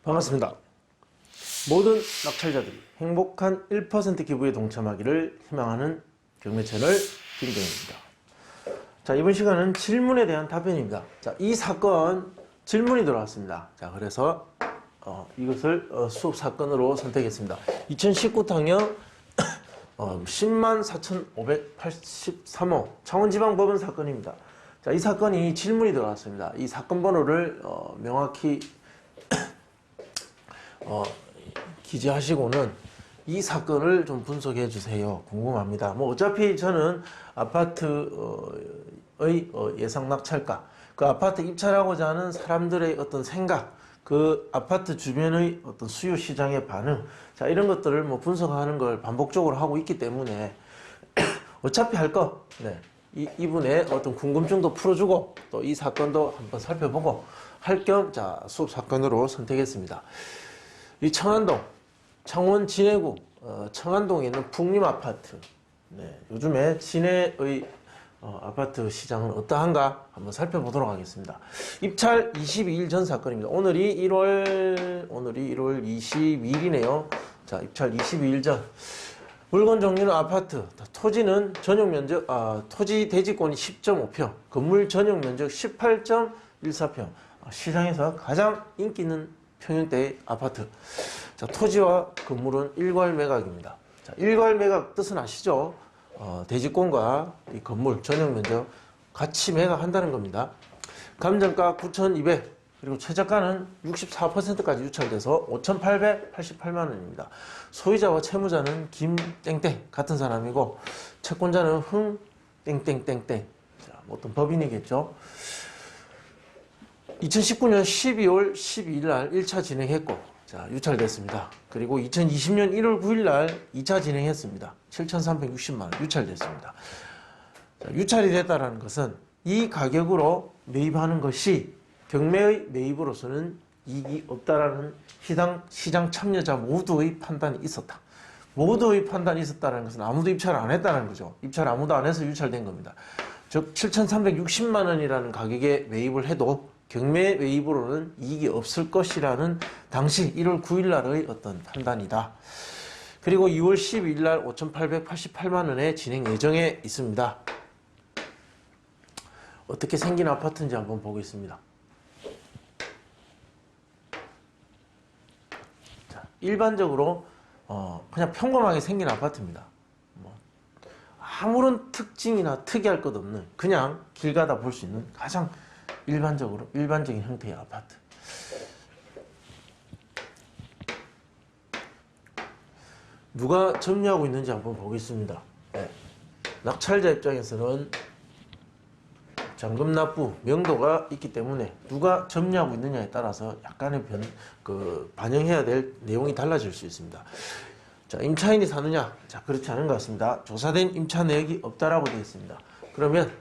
반갑습니다. 모든 낙찰자들이 행복한 1% 기부에 동참하기를 희망하는 경매 채널 김경입니다. 자, 이번 시간은 질문에 대한 답변입니다. 자, 이 사건 질문이 들어왔습니다. 자, 그래서 이것을 수업 사건으로 선택했습니다. 2019학년 104,583호 창원지방법원 사건입니다. 자, 이 사건이 질문이 들어왔습니다. 이 사건 번호를 명확히 기재하시고는 이 사건을 좀 분석해 주세요. 궁금합니다. 뭐 어차피 저는 아파트의 예상 낙찰가, 그 아파트 입찰하고자 하는 사람들의 어떤 생각, 그 아파트 주변의 어떤 수요 시장의 반응, 자, 이런 것들을 뭐 분석하는 걸 반복적으로 하고 있기 때문에 어차피 할 거, 네, 이분의 어떤 궁금증도 풀어주고 또 이 사건도 한번 살펴보고 할 겸, 자, 수업 사건으로 선택했습니다. 이 청안동, 창원 진해구 청안동에 있는 풍림 아파트. 네, 요즘에 진해의 아파트 시장은 어떠한가 한번 살펴보도록 하겠습니다. 입찰 22일 전 사건입니다. 오늘이 1월 22일이네요. 자, 입찰 22일 전. 물건 종류는 아파트, 토지는 전용 면적, 토지 대지권이 10.5평, 건물 전용 면적 18.14평. 시장에서 가장 인기 있는 평형대의 아파트. 자, 토지와 건물은 일괄 매각입니다. 자, 일괄 매각 뜻은 아시죠? 대지권과 이 건물 전용 면적 같이 매각한다는 겁니다. 감정가 9,200, 그리고 최저가는 64%까지 유찰돼서 5,888만 원입니다. 소유자와 채무자는 김땡땡 같은 사람이고 채권자는 흥땡땡땡땡. 자, 뭐 어떤 법인이겠죠. 2019년 12월 12일 날 1차 진행했고, 자, 유찰됐습니다. 그리고 2020년 1월 9일 날 2차 진행했습니다. 7,360만 원 유찰됐습니다. 자, 유찰이 됐다는 것은 이 가격으로 매입하는 것이 경매의 매입으로서는 이익이 없다라는 시장 참여자 모두의 판단이 있었다. 모두의 판단이 있었다는 것은 아무도 입찰 안 했다는 거죠. 입찰 아무도 안 해서 유찰된 겁니다. 즉 7,360만 원이라는 가격에 매입을 해도 경매 매입으로는 이익이 없을 것이라는 당시 1월 9일 날의 어떤 판단이다. 그리고 2월 12일 날 5,888만 원에 진행 예정에 있습니다. 어떻게 생긴 아파트인지 한번 보겠습니다. 자, 일반적으로 그냥 평범하게 생긴 아파트입니다. 아무런 특징이나 특이할 것 없는 그냥 길 가다 볼 수 있는 가장 일반적인 형태의 아파트. 누가 점유하고 있는지 한번 보겠습니다. 네. 낙찰자 입장에서는 잔금 납부 명도가 있기 때문에 누가 점유하고 있느냐에 따라서 약간의 반영해야 될 내용이 달라질 수 있습니다. 자, 임차인이 사느냐? 자, 그렇지 않은 것 같습니다. 조사된 임차 내역이 없다라고 되어 있습니다. 그러면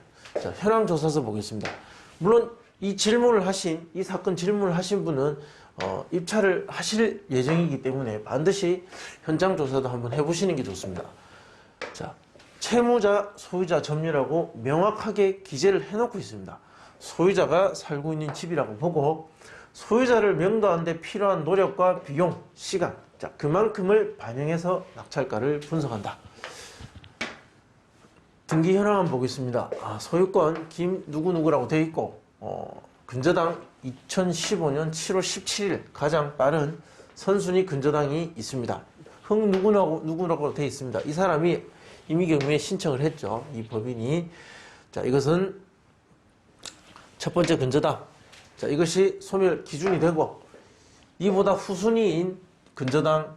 자, 현황 조사서 보겠습니다. 물론 이 사건 질문을 하신 분은 입찰을 하실 예정이기 때문에 반드시 현장 조사도 한번 해보시는 게 좋습니다. 자, 채무자, 소유자 점유라고 명확하게 기재를 해놓고 있습니다. 소유자가 살고 있는 집이라고 보고 소유자를 명도하는 데 필요한 노력과 비용, 시간, 자, 그만큼을 반영해서 낙찰가를 분석한다. 등기 현황 한번 보겠습니다. 소유권 김 누구누구라고 되어 있고 근저당 2015년 7월 17일 가장 빠른 선순위 근저당이 있습니다. 누구라고 되어 있습니다. 이 사람이 임의경매에 신청을 했죠. 이 법인이. 자, 이것은 첫 번째 근저당. 자, 이것이 소멸 기준이 되고 이보다 후순위인 근저당,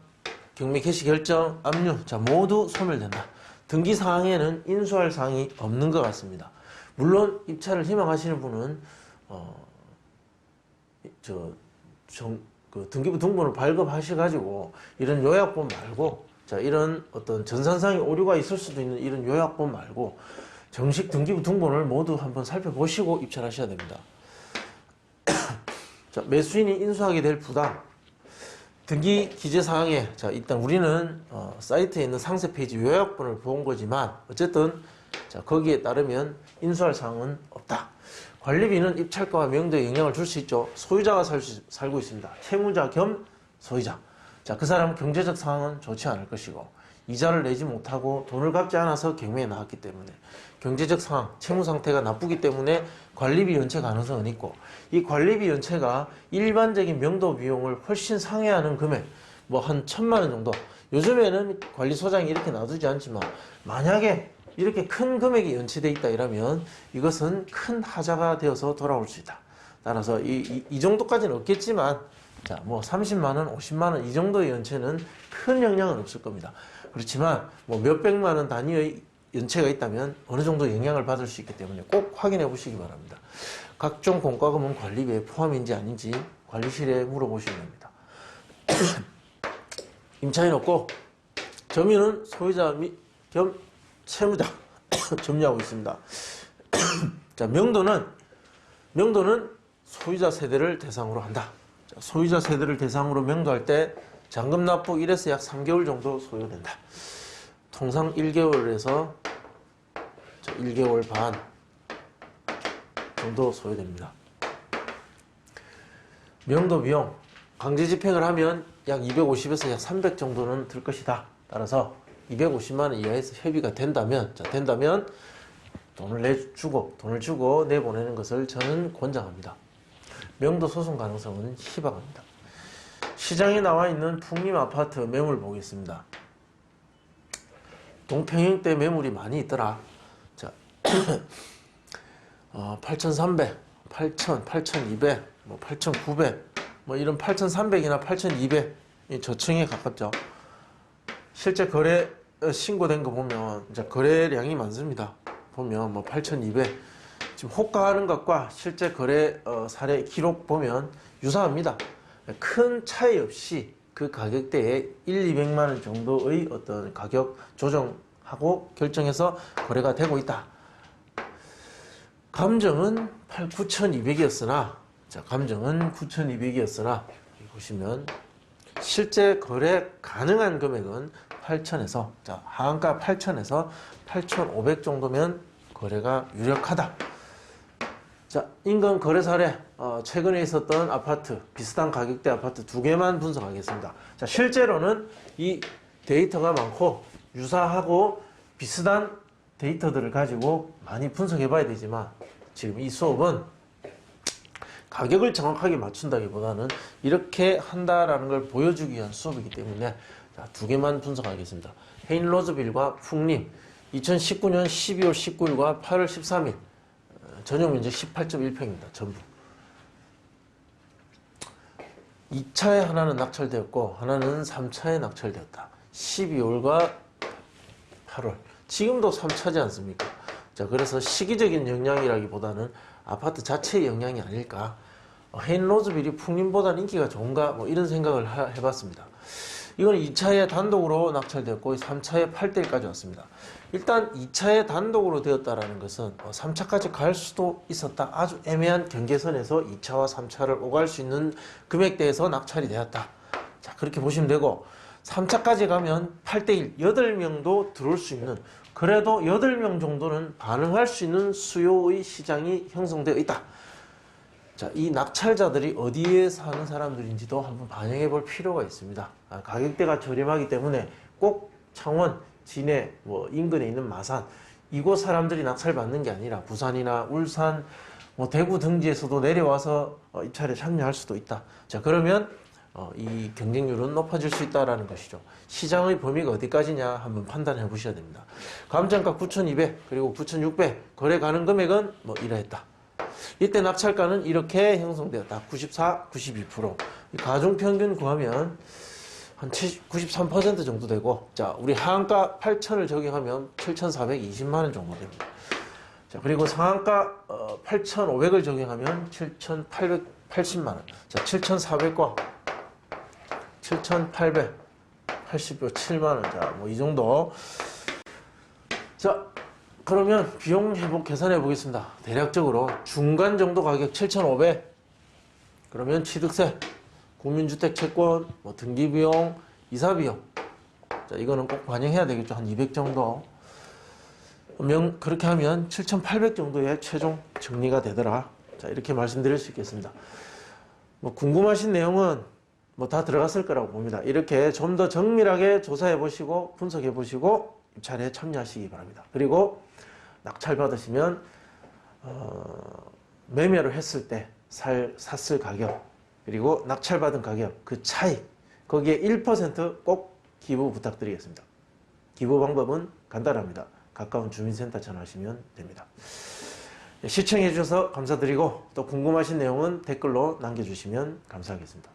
경매 개시 결정, 압류, 자, 모두 소멸된다. 등기 사항에는 인수할 사항이 없는 것 같습니다. 물론 입찰을 희망하시는 분은 등기부 등본을 발급하셔가지고 이런 요약본 말고, 자, 이런 어떤 전산상의 오류가 있을 수도 있는 이런 요약본 말고 정식 등기부 등본을 모두 한번 살펴보시고 입찰하셔야 됩니다. 자, 매수인이 인수하게 될 부담. 등기 기재사항에, 자, 일단 우리는 사이트에 있는 상세 페이지 요약본을 본 거지만 어쨌든 자, 거기에 따르면 인수할 사항은 없다. 관리비는 입찰가와 명도에 영향을 줄 수 있죠. 소유자가 살고 있습니다. 채무자 겸 소유자. 자, 그 사람 경제적 상황은 좋지 않을 것이고 이자를 내지 못하고 돈을 갚지 않아서 경매에 나왔기 때문에 경제적 상황, 채무 상태가 나쁘기 때문에 관리비 연체 가능성은 있고 이 관리비 연체가 일반적인 명도 비용을 훨씬 상회하는 금액 뭐 한 1,000만 원 정도 요즘에는 관리소장이 이렇게 놔두지 않지만 만약에 이렇게 큰 금액이 연체돼 있다 이러면 이것은 큰 하자가 되어서 돌아올 수 있다. 따라서 이 정도까지는 없겠지만 자, 뭐 30만 원, 50만 원 이 정도의 연체는 큰 영향은 없을 겁니다. 그렇지만 뭐 몇백만 원 단위의 연체가 있다면 어느 정도 영향을 받을 수 있기 때문에 꼭 확인해 보시기 바랍니다. 각종 공과금은 관리비에 포함인지 아닌지 관리실에 물어보시면 됩니다. 임차인 없고 점유는 소유자 겸 채무자 점유하고 있습니다. 자, 명도는 소유자 세대를 대상으로 한다. 자, 소유자 세대를 대상으로 명도할 때 잔금 납부 1에서 약 3개월 정도 소요된다. 통상 1개월에서 1개월 반 정도 소요됩니다. 명도 비용 강제 집행을 하면 약 250에서 약 300 정도는 들 것이다. 따라서 250만 원 이하에서 협의가 된다면 돈을 주고 내보내는 것을 저는 권장합니다. 명도 소송 가능성은 희박합니다. 시장에 나와 있는 풍림 아파트 매물 보겠습니다. 동평형 때 매물이 많이 있더라. 자, 8,300, 8,000, 8,200, 뭐 8,900, 뭐 이런 8,300이나 8,200이 저층에 가깝죠. 실제 거래 신고된 거 보면 이제 거래량이 많습니다. 보면 뭐 8,200 지금 호가하는 것과 실제 거래 사례 기록 보면 유사합니다. 큰 차이 없이 그 가격대에 200만 원 정도의 어떤 가격 조정하고 결정해서 거래가 되고 있다. 감정은 9,200이었으나 자, 감정은 9,200이었으나 보시면 실제 거래 가능한 금액은 8,000에서 자, 하한가 8,000에서 8,500 정도면 거래가 유력하다. 자, 인근 거래 사례 최근에 있었던 아파트 비슷한 가격대 아파트 2개만 분석하겠습니다. 자, 실제로는 이 데이터가 많고 유사하고 비슷한 데이터들을 가지고 많이 분석해 봐야 되지만 지금 이 수업은 가격을 정확하게 맞춘다기보다는 이렇게 한다라는 걸 보여주기 위한 수업이기 때문에 자, 2개만 분석하겠습니다. 헤인 로즈빌과 풍림 2019년 12월 19일과 8월 13일 전용 면적 18.1평입니다. 전부. 2차에 하나는 낙찰되었고 하나는 3차에 낙찰되었다. 12월과 8월. 지금도 3차지 않습니까? 자, 그래서 시기적인 영향이라기보다는 아파트 자체의 영향이 아닐까. 헤인 로즈빌이 풍림보다는 인기가 좋은가? 뭐 이런 생각을 해봤습니다. 이건 2차에 단독으로 낙찰되었고 3차에 8대1까지 왔습니다. 일단 2차에 단독으로 되었다는 것은 3차까지 갈 수도 있었다. 아주 애매한 경계선에서 2차와 3차를 오갈 수 있는 금액대에서 낙찰이 되었다. 자, 그렇게 보시면 되고 3차까지 가면 8대1, 8명도 들어올 수 있는 그래도 8명 정도는 반응할 수 있는 수요의 시장이 형성되어 있다. 자, 이 낙찰자들이 어디에 사는 사람들인지도 한번 반영해 볼 필요가 있습니다. 가격대가 저렴하기 때문에 꼭 창원, 진해, 뭐 인근에 있는 마산 이곳 사람들이 낙찰받는 게 아니라 부산이나 울산, 뭐 대구 등지에서도 내려와서 입찰에 참여할 수도 있다. 자, 그러면 이 경쟁률은 높아질 수 있다라는 것이죠. 시장의 범위가 어디까지냐 한번 판단해 보셔야 됩니다. 감정가 9,200 그리고 9,600 거래 가능 금액은 뭐 이러했다. 이때 낙찰가는 이렇게 형성되었다. 94, 92%. 가중평균 구하면 한 93% 정도 되고, 자, 우리 하한가 8,000을 적용하면 7,420만 원 정도 됩니다. 자, 그리고 상한가 8,500을 적용하면 7,880만 원. 자, 7,400과 7,887만 원. 자, 뭐 이 정도. 자, 그러면 비용 회복 계산해 보겠습니다. 대략적으로 중간 정도 가격 7,500. 그러면 취득세, 국민주택 채권, 뭐 등기비용, 이사비용. 자, 이거는 꼭 반영해야 되겠죠. 한 200 정도. 그렇게 하면 7,800 정도의 최종 정리가 되더라. 자, 이렇게 말씀드릴 수 있겠습니다. 뭐 궁금하신 내용은 뭐 다 들어갔을 거라고 봅니다. 이렇게 좀 더 정밀하게 조사해 보시고 분석해 보시고 입찰에 참여하시기 바랍니다. 그리고 낙찰 받으시면 매매를 했을 때 샀을 가격 그리고 낙찰 받은 가격 그 차이 거기에 1% 꼭 기부 부탁드리겠습니다. 기부 방법은 간단합니다. 가까운 주민센터 전화하시면 됩니다. 시청해 주셔서 감사드리고 또 궁금하신 내용은 댓글로 남겨주시면 감사하겠습니다.